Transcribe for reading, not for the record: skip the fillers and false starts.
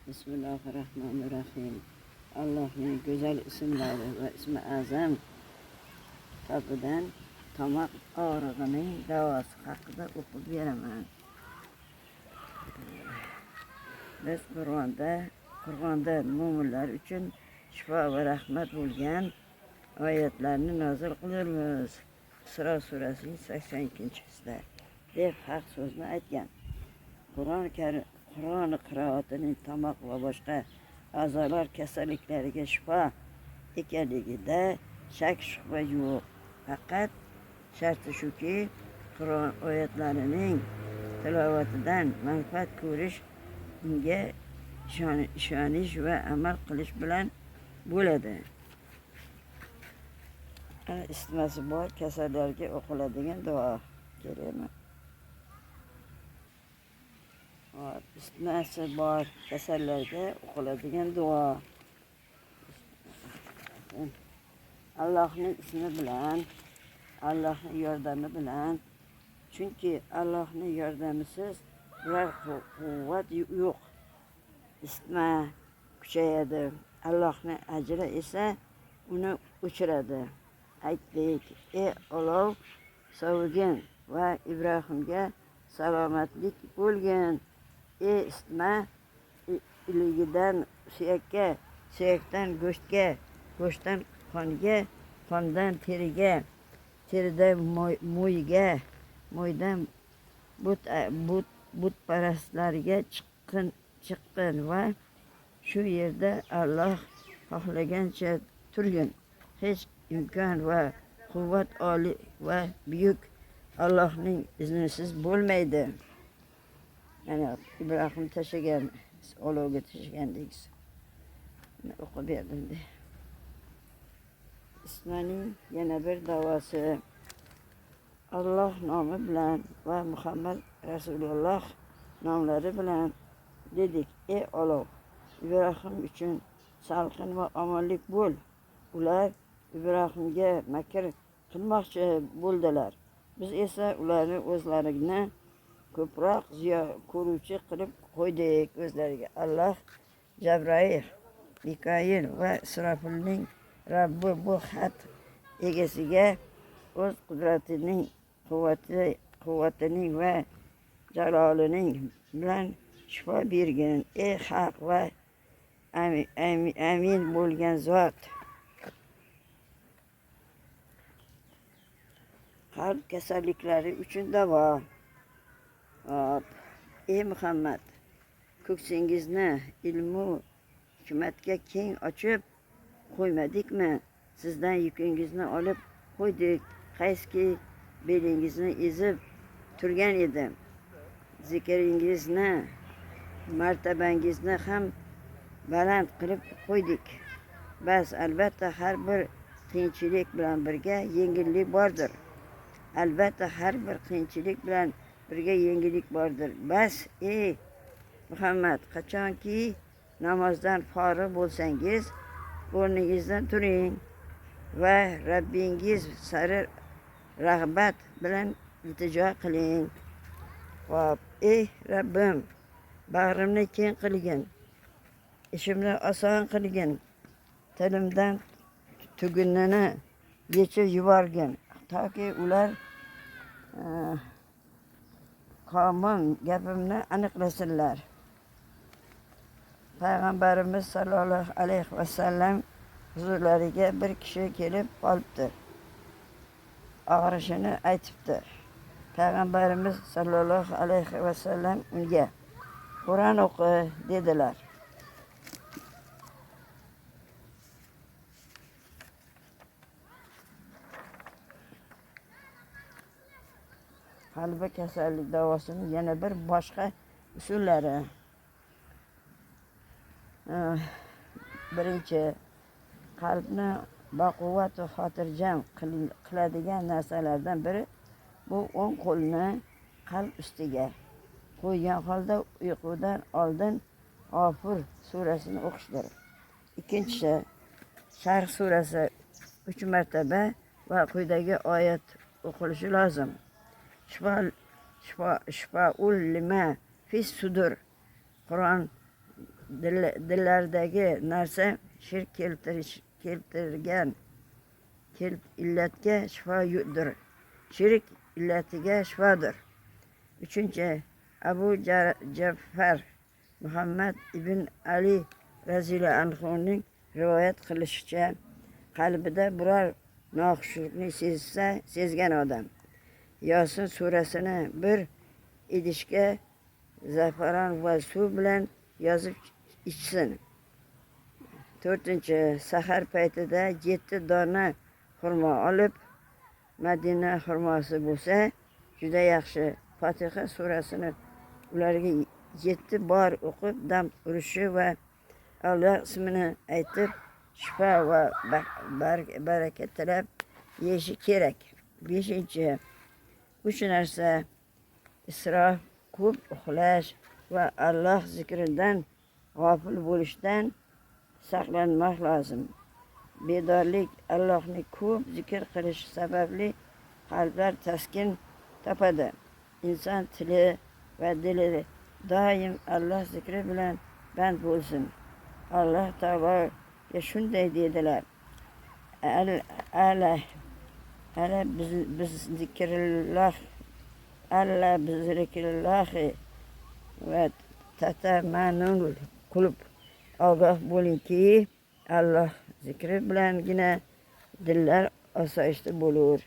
Bismillahirrahmanirrahim. Allohning go'zal ismlari va ismi azam topidan tomoq og'rig'ining davosi haqida o'qib beraman. Biz Qur'onda mo'minlar uchun shifo va rahmat bo'lgan oyatlarni nozil qilamiz. Isro surasining 82-sida deb haq so'zni aytgan. Qur'oni qiroatining tomoq va boshqa a'zolar kasalliklariga shifo ekanligida shak shubha yo'q. Faqat sharti shuki, Qur'on oyatlarining tilovatidan manfaat ko'rish, unga ishonish va amal qilish bilan bo'ladi. Isitmasi bor kasallarga o'qiladigan duo kerakmi? Isitmasi bor kasallarga o'qiladigan duo. Allohning ismi bilan, Allohning yordami bilan. Chunki Allohning yordamisiz biror quvvat yo'q. Isitma kuchayadi. Allohning ajri esa uni o'chiradi. Aytdik, ey olov sovugin va Ibrohimga salomatlik bo'lgin. Ey isitma iligidan suyakka, suyakdan go'shtga, go'shtdan qonga, qondan teriga, teridan mo'yga, mo'ydan butparastlarga chiqqin va shu yerda Alloh xohlagancha turgin. Hech imkon va quvvat oliy va buyuk Allohning iznisiz bo'lmaydi. Yani İbrahim tashlagan, olovga tashlagandek o'qib berdim. Ismaning yana bir davosi. Alloh nomi bilan va Muhammad Rasululloh nomlari bilan dedik, ey olov, Ibrohim uchun salqin va omonlik bo'l. Ular Ibrohimga makr qilmoqchi bo'ldilar. Biz esa ularni o'zlarini ko'proq ziyo ko'ruvchi qilib qo'ydik o'zlariga. Alloh Jabroil, Mikoil va Isrofilning Rabbi bu xat egasiga o'z qudratining, quvvatining va jalolining bilan shifo bergin. Ey haq va amin bo'lgan zot. Qalb kasalliklari uchun davo. Ey Muhammad, ko'ksingizni ilmu hikmatga keng ochib qo'ymadikmi? Sizdan yukingizni olib qo'ydik. Qayski belingizni ezib turgan edi. Zikringizni, martabangizni ham baland qilib qo'ydik. Bas, albatta har bir qiyinchilik bilan birga yengillik bordir. Albatta har bir qiyinchilik bilan birga yengillik bordir. Bas, ey Muhammad, qachonki namozdan forig' bo'lsangiz, o'rningizdan turing va Rabbingiz sari rag'bat bilan iltijo qiling. Ey Rabbim, bag'rimni keng qilgin, ishimni oson qilgin, tilimdan tugunini yechib yuborgin, toki ular qavmim gapimni aniqlasinlar. Payg'ambarimiz sallallohu alayhi vasallam huzurlariga bir kishi kelib qolibdi. Og'rishini aytibdi. Payg'ambarimiz sallallohu alayhi vasallam unga Qur'on o'qi dedilar. Qalbi kasallik davosining yana bir boshqa usullari. Birinchi, qalbni baquvvat va xotirjam qiladigan narsalardan biri bu o'ng qo'lni qalb ustiga qo'ygan holda uyqudan oldin G'ofir surasini o'qishdir. Ikkinchisi, Sharh surasi 3 martaba va quyidagi oyat o'qilishi lozim. Shifa'ul lima fis sudur. Qur'on dillardagi narsa shirk keltirgan illatga shifodir. Shirk illatiga shifodir. 3. Abu Ja'far Muhammad ibn Ali roziyallohu anhuning rivoyat qilishicha, qalbida biror noxushlikni sezgan odam Yosin surasini bir idishga zafaron va suv bilan yozib ichsin. 4. Sahar paytida 7 dona xurmo olib, Madina xurmosi bo'lsa juda yaxshi. Fotiha surasini ularga 7 bor o'qib, dam urishi va Alloh ismini aytib, shifo va baraka tilab yeyishi kerak. 5. 3 narsa: isrof, ko'p uxlash va Alloh zikridan g'ofil bo'lishdan saqlanmoq lozim. Bedorlik, Allohni ko'p zikr qilish sababli qalblar taskin topadi. Inson tili va dili doim Alloh zikri bilan band bo'lsin. Alloh taologa shunday dedilar: Ala bizikrillohi va tatamannul qulub. Ogoh bo'lingki, Alloh zikri bilangina dillar osoyishta bo'lur.